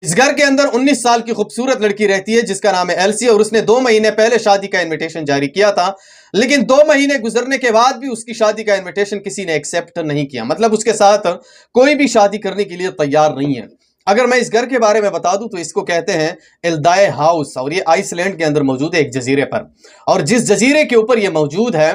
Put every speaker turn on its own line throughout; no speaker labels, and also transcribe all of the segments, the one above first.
इस घर के अंदर 19 साल की खूबसूरत लड़की रहती है जिसका नाम है एलसी, और उसने 2 महीने पहले शादी का इनविटेशन जारी किया था, लेकिन 2 महीने गुजरने के बाद भी उसकी शादी का इनविटेशन किसी ने एक्सेप्ट नहीं किया। मतलब उसके साथ कोई भी शादी करने के लिए तैयार नहीं है। अगर मैं इस घर के बारे में बता दूं तो इसको कहते हैं एल्दाए हाउस, और ये आइसलैंड के अंदर मौजूद है एक जजीरे पर। और जिस जजीरे के ऊपर ये मौजूद है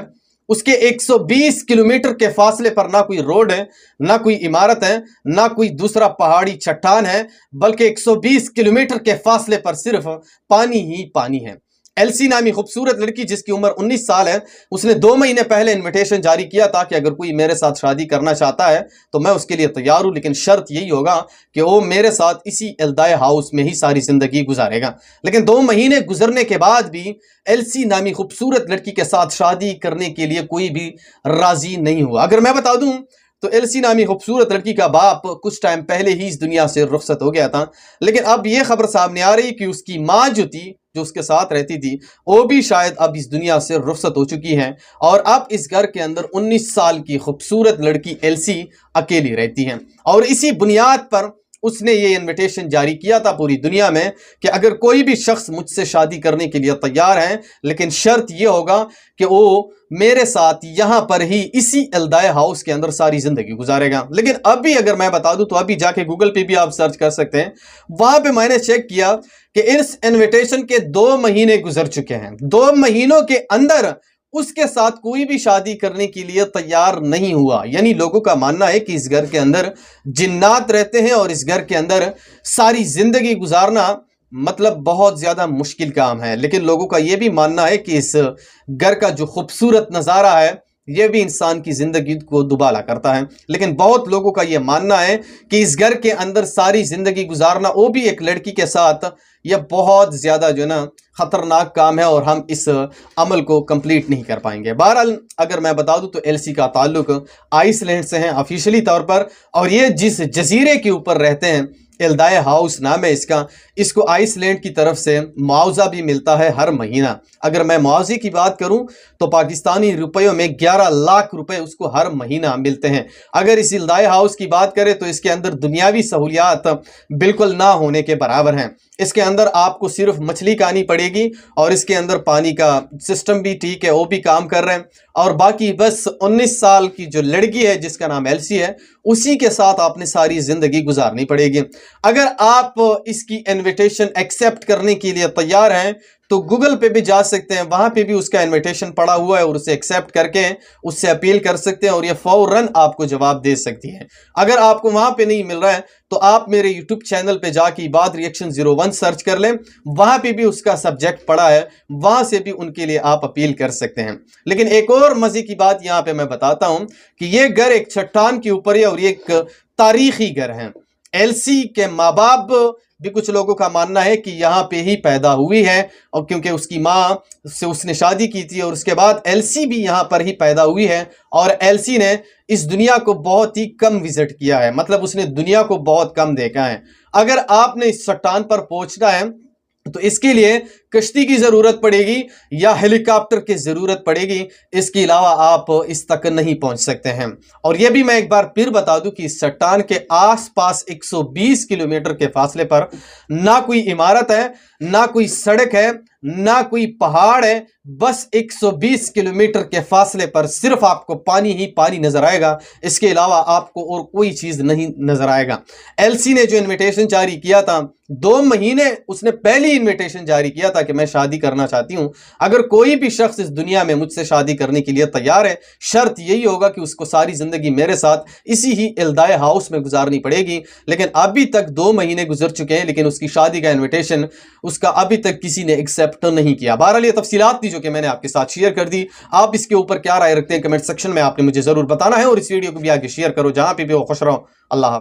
उसके 120 किलोमीटर के फासले पर ना कोई रोड है, ना कोई इमारत है, ना कोई दूसरा पहाड़ी चट्टान है, बल्कि 120 किलोमीटर के फासले पर सिर्फ पानी ही पानी है। एलसी नामी खूबसूरत लड़की जिसकी उम्र 19 साल है, उसने 2 महीने पहले इनविटेशन जारी किया था कि अगर कोई मेरे साथ शादी करना चाहता है तो मैं उसके लिए तैयार हूं, लेकिन शर्त यही होगा कि वो मेरे साथ इसी एल्दाए हाउस में ही सारी जिंदगी गुजारेगा। लेकिन 2 महीने गुजरने के बाद भी एलसी नामी खूबसूरत लड़की के साथ शादी करने के लिए कोई भी राजी नहीं हुआ। अगर मैं बता दूं तो एलसी नामी खूबसूरत लड़की का बाप कुछ टाइम पहले ही इस दुनिया से रुखसत हो गया था, लेकिन अब यह खबर सामने आ रही कि उसकी मां जो थी, जो उसके साथ रहती थी, वो भी शायद अब इस दुनिया से रुखसत हो चुकी है, और अब इस घर के अंदर 19 साल की खूबसूरत लड़की एलसी अकेली रहती है। और इसी बुनियाद पर उसने ये इनविटेशन जारी किया था पूरी दुनिया में कि अगर कोई भी शख्स मुझसे शादी करने के लिए तैयार है, लेकिन शर्त यह होगा कि वो मेरे साथ यहां पर ही इसी एल्दाए हाउस के अंदर सारी जिंदगी गुजारेगा। लेकिन अभी अगर मैं बता दूं तो अभी जाके गूगल पे भी आप सर्च कर सकते हैं, वहां पे मैंने चेक किया कि इस इनविटेशन के 2 महीने गुजर चुके हैं। 2 महीनों के अंदर उसके साथ कोई भी शादी करने के लिए तैयार नहीं हुआ। यानी लोगों का मानना है कि इस घर के अंदर जिन्नात रहते हैं और इस घर के अंदर सारी जिंदगी गुजारना मतलब बहुत ज्यादा मुश्किल काम है। लेकिन लोगों का यह भी मानना है कि इस घर का जो खूबसूरत नजारा है यह भी इंसान की जिंदगी को दुबाला करता है। लेकिन बहुत लोगों का यह मानना है कि इस घर के अंदर सारी जिंदगी गुजारना, वो भी एक लड़की के साथ, यह बहुत ज्यादा जो है ना खतरनाक काम है और हम इस अमल को कंप्लीट नहीं कर पाएंगे। बहरहाल अगर मैं बता दूं तो एलसी का ताल्लुक आइसलैंड से है ऑफिशियली तौर पर, और ये जिस जजीरे के ऊपर रहते हैं, एल्दाए हाउस नाम है इसका, इसको आइसलैंड की तरफ से मुआवजा भी मिलता है हर महीना। अगर मैं मुआवजे की बात करूं तो पाकिस्तानी रुपयों में 11 लाख रुपए उसको हर महीना मिलते हैं। अगर इस एल्दाए हाउस की बात करें तो इसके अंदर दुनियावी सहूलियात बिल्कुल ना होने के बराबर हैं। इसके अंदर आपको सिर्फ मछली खानी पड़ेगी और इसके अंदर पानी का सिस्टम भी ठीक है, वो भी काम कर रहे हैं, और बाकी बस 19 साल की जो लड़की है जिसका नाम एलसी है, उसी के साथ आपने सारी जिंदगी गुजारनी पड़ेगी। अगर आप इसकी इनविटेशन एक्सेप्ट करने के लिए तैयार हैं तो गूगल पे भी जा सकते हैं, वहां पे भी उसका इनविटेशन पड़ा हुआ है और उसे एक्सेप्ट करके उससे अपील कर सकते हैं और ये फौरन आपको जवाब दे सकती है। अगर आपको वहां पे नहीं मिल रहा है तो आप मेरे यूट्यूब चैनल पे जाके इबाद रिएक्शन 01 सर्च कर लें, वहां पे भी उसका सब्जेक्ट पड़ा है, वहां से भी उनके लिए आप अपील कर सकते हैं। लेकिन एक और मजे की बात यहां पे मैं बताता हूं कि ये घर एक चट्टान के ऊपर है और ये एक तारीखी घर है। एलसी के माँ बाप भी कुछ लोगों का मानना है कि यहाँ पे ही पैदा हुई है, और क्योंकि उसकी माँ से उसने शादी की थी और उसके बाद एलसी भी यहाँ पर ही पैदा हुई है, और एलसी ने इस दुनिया को बहुत ही कम विजिट किया है, मतलब उसने दुनिया को बहुत कम देखा है। अगर आपने इस चट्टान पर पहुंचना है तो इसके लिए कश्ती की जरूरत पड़ेगी या हेलीकॉप्टर की जरूरत पड़ेगी, इसके अलावा आप इस तक नहीं पहुंच सकते हैं। और यह भी मैं एक बार फिर बता दूं कि इस चट्टान के आसपास 120 किलोमीटर के फासले पर ना कोई इमारत है, ना कोई सड़क है, ना कोई पहाड़ है, बस 120 किलोमीटर के फासले पर सिर्फ आपको पानी ही पानी नजर आएगा, इसके अलावा आपको और कोई चीज नहीं नजर आएगा। एलसी ने जो इनविटेशन जारी किया था, 2 महीने उसने पहली इनविटेशन जारी किया था कि मैं शादी करना चाहती हूं, अगर कोई भी शख्स इस दुनिया में मुझसे शादी करने के लिए तैयार है, शर्त यही होगा कि उसको सारी जिंदगी मेरे साथ इसी ही एल्दाए हाउस में गुजारनी पड़ेगी। लेकिन अभी तक 2 महीने गुजर चुके हैं, लेकिन उसकी शादी का इन्विटेशन उसका अभी तक किसी ने एक्सेप्ट नहीं किया। बहरहाल ये तफसीलात थी जो कि मैंने आपके साथ शेयर कर दी। आप इसके ऊपर क्या राय रखते हैं कमेंट सेक्शन में आपने मुझे जरूर बताना है, और इस वीडियो को भी आगे शेयर करो, जहां पे भी हो खुश रहो। अल्लाह।